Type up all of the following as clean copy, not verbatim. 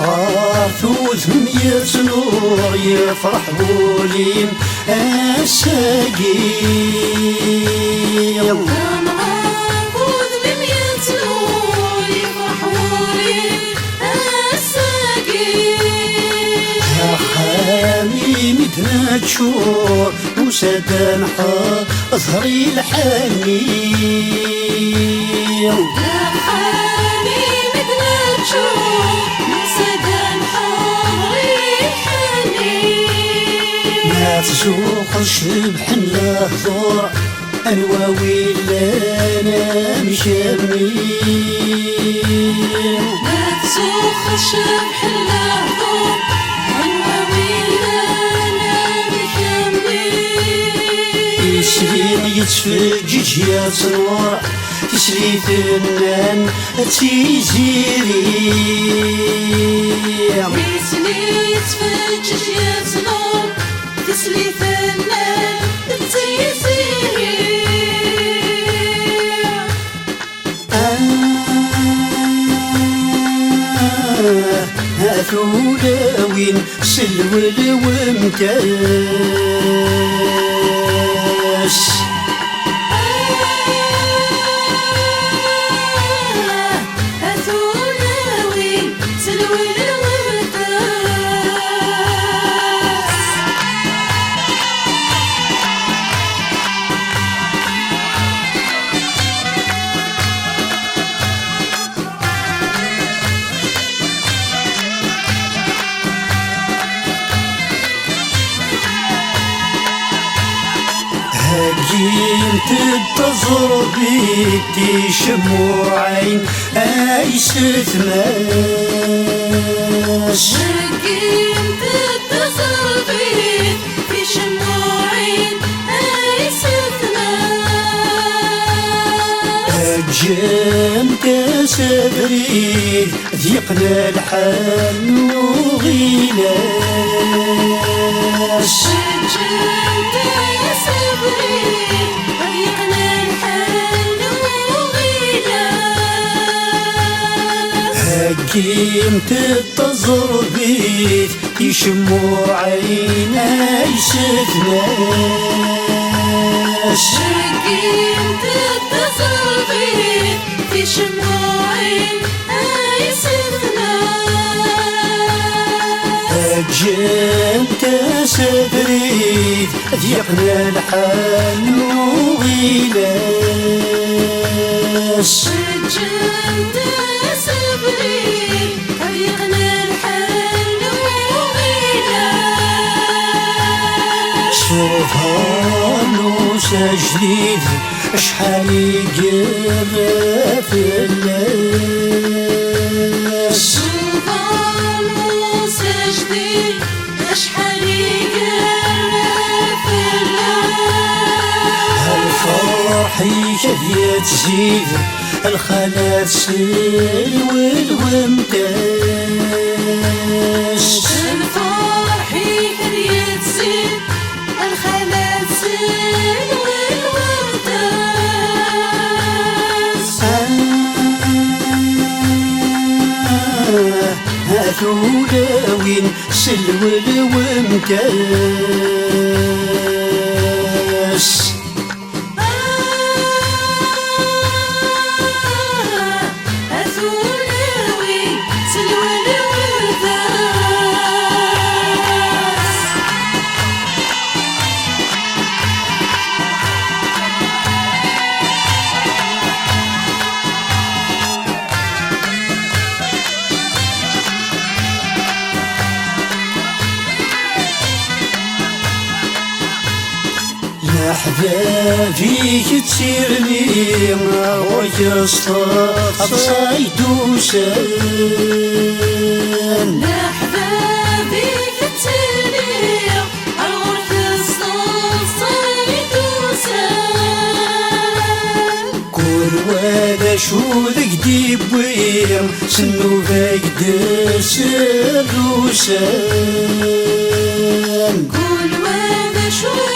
غاثوثهم يتنور يفرح بولين الساقيم تناتشور وسدان أظهري الحنين يا حنين تناتشور وسدان أظهري الحنين ما تسوق الشبح لهضور أنواوي لنا مشامين ما تسوق الشبح لهضور تسليم يتفجج يا تنور تسلي فنان تيزيري تسلي يتفجج يا تنور تسلي فنان تيزيري هاثولاوين سلول ومكاس هاثولاوين سلول هاجين تنتظر بيتي شموعين اي ستماس هاجين تنتظر بيتي شموعين اي ستماس هاجين تسافرين ضيقنا الحال وغيلاس هاجين تنتظر بيت يشموا عيناي ستناس هاجين تنتظر بيت يشموا عيناي ستناس هاجين تسافرين ضيقنا الحال وغيلاس شوفانوسة جديد شحال يقرا في الناس شوفانوسة جديد شحال يقرا في الناس هالفرح يكفي تزيد الخالات سير والومتاس الفرح يكفي تزيد الخالات سير والومتاز هاثولاوين سلول ومكاس أحبابي تسيرني ويصطاد صيدوسان أحبابي تسيرني ويصطاد صيدوسان كل ولا شو ذك ديبويم سنو ذاك دس الروسان كل ولا شو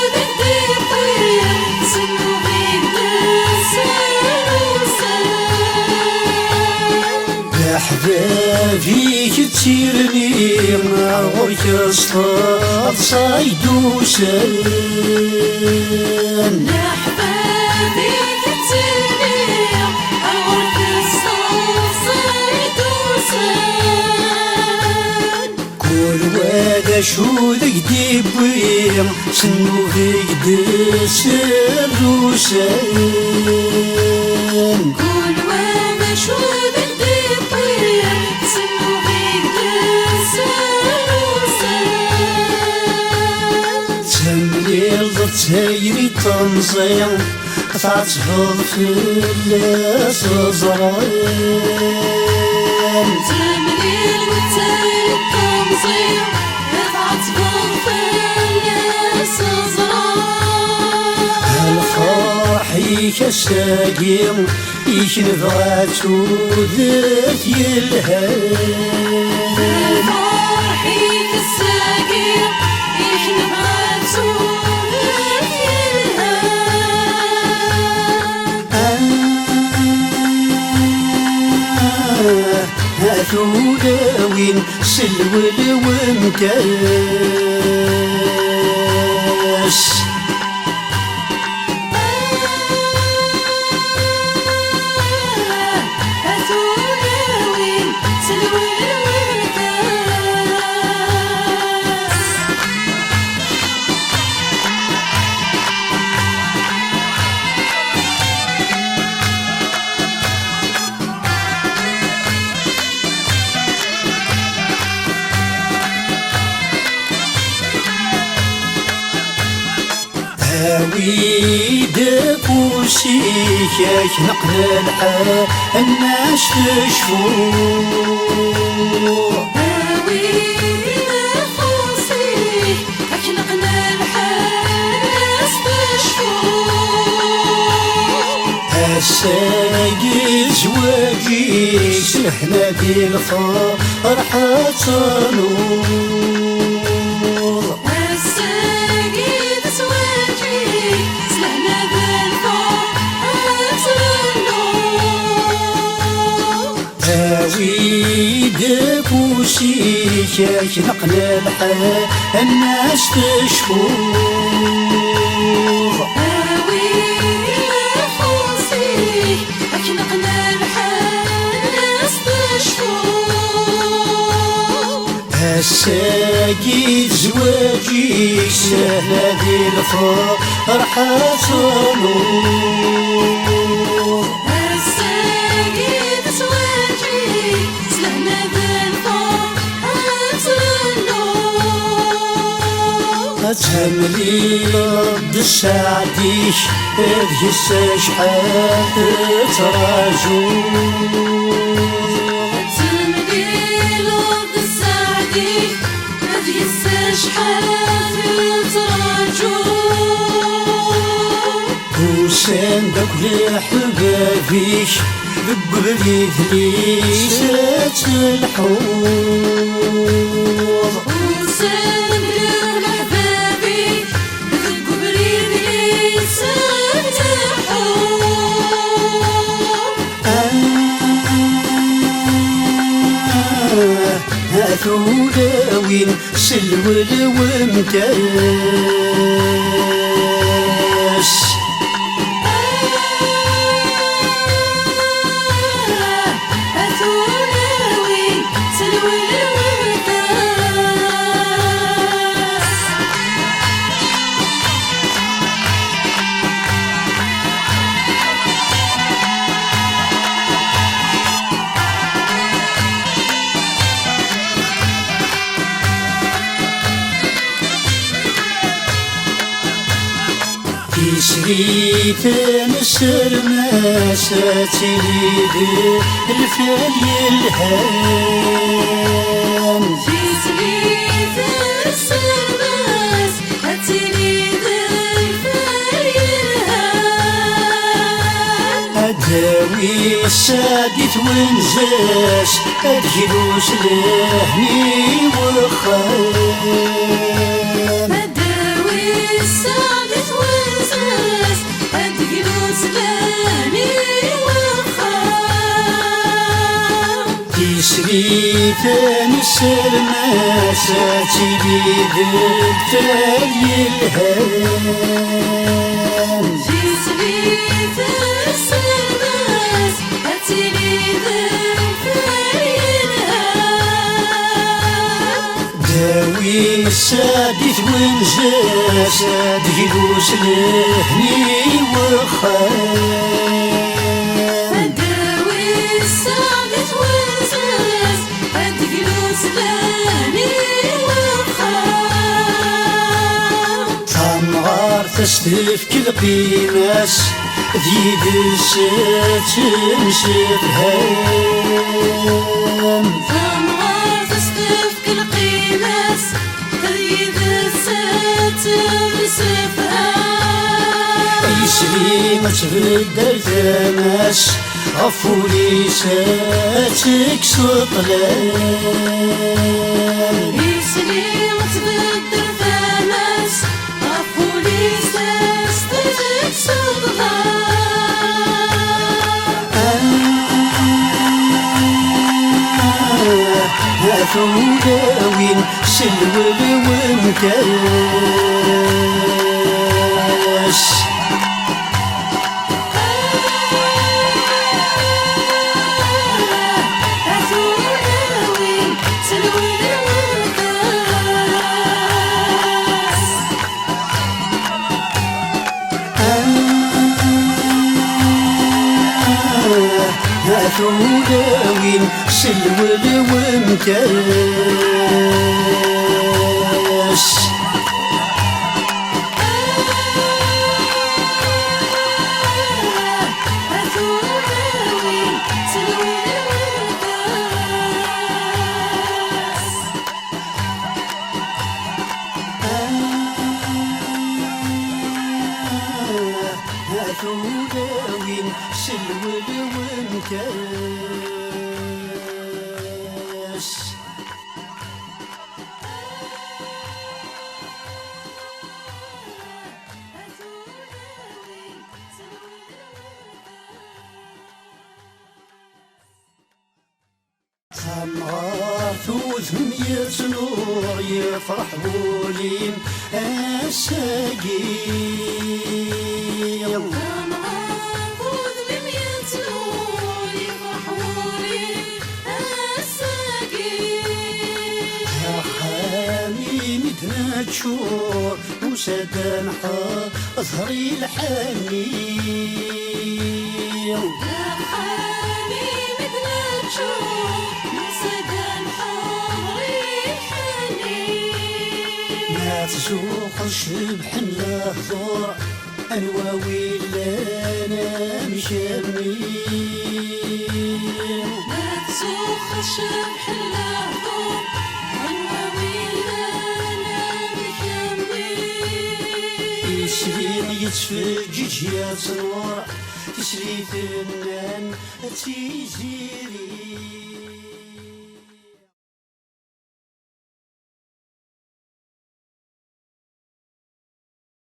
أحبابي كتيرني غورك أصطاد صايد وسان أحبابي كتيرني غورك أصطاد وسان كل وادا شو ذاك ديبويم سنو فيك دسر وسان كل وانا شو بدي بيا سنو بيك دسر وسان تمليل ضتايري تنظيم تعتبر في اللاس زران تمليل وتاي التنظيم تعتبر في الناس زران الفرحي كساقيم يكنفاتو ذات يلهان فرحي كالساقيم يحنباتو هاثولاوين سلول ومكاس هاتولاوين سلوى الورداس هاويدك وسيكك نقل الحال الناس تشفو الساقي زواجي سلحنا بالفرحة نور هاويدك وسيكك نقل الحال الناس تشفو الساقي زواجي سهلة دي الفرحة نور تملي رد السعديش هذه شحال تراجو وسان داك لحبابيش بقبريد ليسات الحوض هاثولاوين سلول ومكاس يسريت نسر ما ساتليد الفال الهان يسريت نسر ما ساتليد الفال الهان أداوي السادت ونزاس الجلوس لهني وخان يسري تنسر ما ساتي بالتالي الهام جيتلي تسلمس هاتيلي داوي السادس ونجاس ديروس لهني وخام داوي السادس ونجاس ديروس لهني وخام تنغار تستف كل قيماس ديد الساتنشفهام تنغار تستف كل قيماس تريد السفهام يسري ما تبدل تماس غفولي ساتك سطلان يسري وتبدل ثماس غفولي ساستجد هاتو داوين سلول ومكاس هاتو داوين سلول ومكاس هاتو داوين سلول ومكاس ثوثهم يتنور يفرح بولين الساقيم يا حامي متناتشور وسدان أظهري الحنين ما تسوق الشبح الهضور أنواوي لنا مشامين الشبح اللهضور عناوين لنا مكملين يسرين يتفجج يا تنور تسري ثنان تيزيري